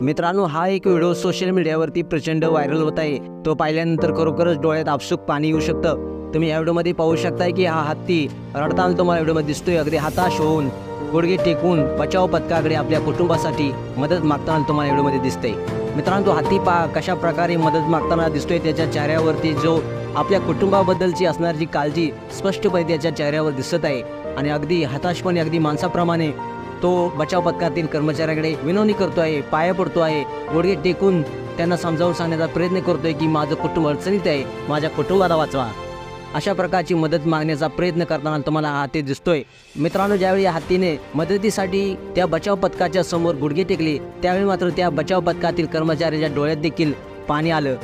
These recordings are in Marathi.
मित्रांनो, हा एक व्हिडिओ सोशल मीडियावरती प्रचंड व्हायरल होत आहे। तो पाहिल्यानंतर खरोखरच डोळ्यात आपसूक पाणी येऊ शकतं। तुम्ही या व्हिडिओमध्ये पाहू शकताय की हा हत्ती रडताना तुम्हाला व्हिडिओमध्ये दिसतोय। अगदी हताश होऊन गुडघे टेकून बचाव पथकाकडे आपल्या कुटुंबासाठी मदत मागताना तुम्हाला व्हिडिओमध्ये दिसतंय। मित्रांनो, तो हत्ती कशा प्रकारे मदत मागताना दिसतोय, त्याच्या चेहऱ्यावरती जो आपल्या कुटुंबाबद्दलची असणारी जी काळजी स्पष्टपणे त्याच्या चेहऱ्यावर दिसत आहे। आणि अगदी हताशपणे अगदी माणसाप्रमाणे तो बचाव पथकातील कर्मचाऱ्याकडे विनवणी करतोय, पाया पडतोय, गुडघे टेकून त्यांना समजावून सांगण्याचा प्रयत्न करतोय की माझं कुटुंब अडचणीत आहे, माझ्या कुटुंबाला वाचवा। अशा प्रकारची मदत मागण्याचा प्रयत्न करताना तुम्हाला हा हत्ती दिसतोय। मित्रांनो, ज्यावेळी या हत्तीने मदतीसाठी त्या बचाव पथकाच्या समोर गुडघे टेकले, त्यावेळी मात्र त्या बचाव पथकातील कर्मचाऱ्याच्या डोळ्यात देखील पाणी आलं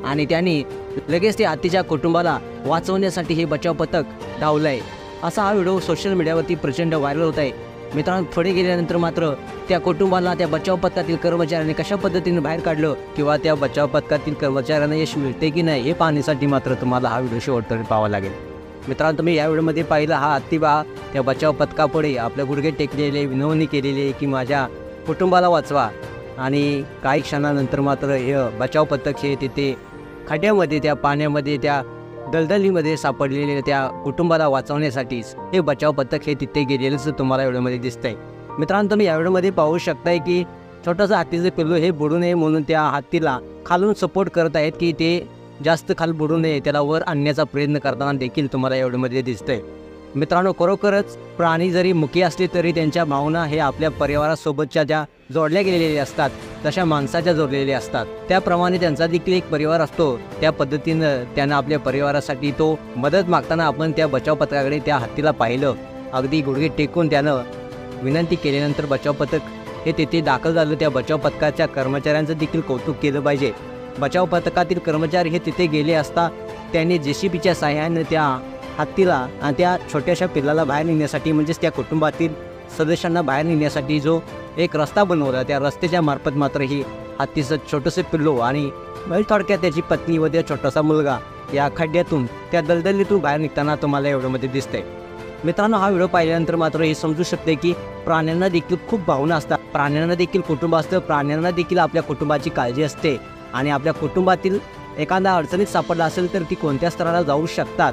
आणि त्यांनी लगेच त्या हत्तीच्या कुटुंबाला वाचवण्यासाठी हे बचाव पथक धावलंय। असा हा व्हिडिओ सोशल मीडियावरती प्रचंड व्हायरल होत आहे। मित्रांनो, पुढे गेल्यानंतर मात्र त्या कुटुंबाला त्या बचाव पथकातील कर्मचाऱ्यांनी कशा पद्धतीने बाहेर काढलं किंवा त्या बचाव पथकातील कर्मचाऱ्यांना यश मिळते की नाही हे पाहण्यासाठी मात्र तुम्हाला हा व्हिडिओ शेवटपर्यंत पाहावा लागेल। मित्रांनो, तुम्ही या व्हिडिओमध्ये पाहिलं हा हत्ती त्या बचाव पथकापुढे आपले गुडघे टेकलेले विनवणी केलेली की माझ्या कुटुंबाला वाचवा। आणि काही क्षणानंतर मात्र हे बचाव पथक हे तिथे खड्ड्यामध्ये त्या पाण्यामध्ये त्या दलदलीमध्ये सापडलेल्या त्या कुटुंबाला वाचवण्यासाठीच हे बचाव पथक हे तिथे गेलेलंच तुम्हाला व्हिडिओमध्ये दिसतंय। मित्रांनो, तुम्ही या व्हिडिओमध्ये पाहू शकताय की छोटंसं हत्तीचं पिल्लू हे बुडू नये म्हणून त्या हत्तीला खालून सपोर्ट करत आहेत की ते जास्त खाली बुडू नये, त्याला वर आणण्याचा प्रयत्न करताना देखील तुम्हाला या व्हिडिओमध्ये दिसतंय। मित्रांनो, खरोखरच प्राणी जरी मुकी असले तरी त्यांच्या भावना हे आपल्या परिवारासोबतच्या ज्या जोडल्या गेलेल्या असतात तशा माणसाच्या जोडलेल्या असतात। त्याप्रमाणे त्यांचा देखील एक परिवार असतो। त्या पद्धतीनं त्यानं आपल्या परिवारासाठी तो मदत मागताना आपण त्या बचाव पथकाकडे त्या हत्तीला पाहिलं। अगदी गुडघे टेकून त्यानं विनंती केल्यानंतर बचाव पथक हे तिथे दाखल झालं। त्या बचाव पथकाच्या कर्मचाऱ्यांचं देखील कौतुक केलं पाहिजे। बचाव पथकातील कर्मचारी हे तिथे गेले असता त्यांनी JCBच्या सहाय्याने त्या हत्तीला आणि त्या छोट्याशा पिल्लाला बाहेर नेण्यासाठी म्हणजेच त्या कुटुंबातील सदस्यांना बाहेर नेण्यासाठी जो एक रस्ता बनवला, त्या रस्त्याच्या मार्फत मात्र ही हत्तीचं छोटंसं पिल्लू आणि थोडक्यात त्याची पत्नी व त्या छोटासा मुलगा या खड्ड्यातून त्या दलदलीतून बाहेर निघताना तुम्हाला एवढ्यामध्ये दिसतंय। मित्रांनो, हा व्हिडिओ पाहिल्यानंतर मात्र हे समजू शकते की प्राण्यांना देखील खूप भावना असतात, प्राण्यांना देखील कुटुंब असतं, प्राण्यांना देखील आपल्या कुटुंबाची काळजी असते। आणि आपल्या कुटुंबातील एखादा अडचणीत सापडला असेल तर ती कोणत्या स्तराला जाऊ शकतात।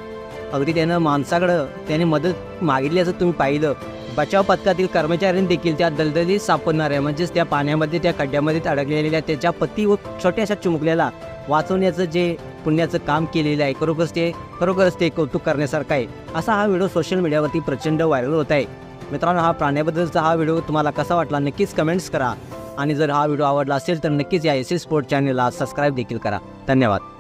अगदी त्यानं माणसाकडं त्याने मदत मागितल्याचं तुम्ही पाहिलं। बचाव पथकातील कर्मचाऱ्यांनी देखील त्या दलदलीत सापडणाऱ्या म्हणजेच त्या पाण्यामध्ये त्या खड्ड्यामध्ये अडकलेल्या त्याच्या पती व छोट्याशा चिमुकल्याला वाचवण्याचं जे पुण्याचं काम केलेलं आहे, खरोखरच ते कौतुक करण्यासारखं आहे। असा हा व्हिडिओ सोशल मीडियावरती प्रचंड व्हायरल होत आहे। मित्रांनो, हा प्राण्याबद्दलचा हा व्हिडिओ तुम्हाला कसा वाटला नक्कीच कमेंट्स करा। आणि जर हा व्हिडिओ आवडला असेल तर नक्कीच या SS स्पोर्ट चॅनलला सबस्क्राईब देखील करा। धन्यवाद।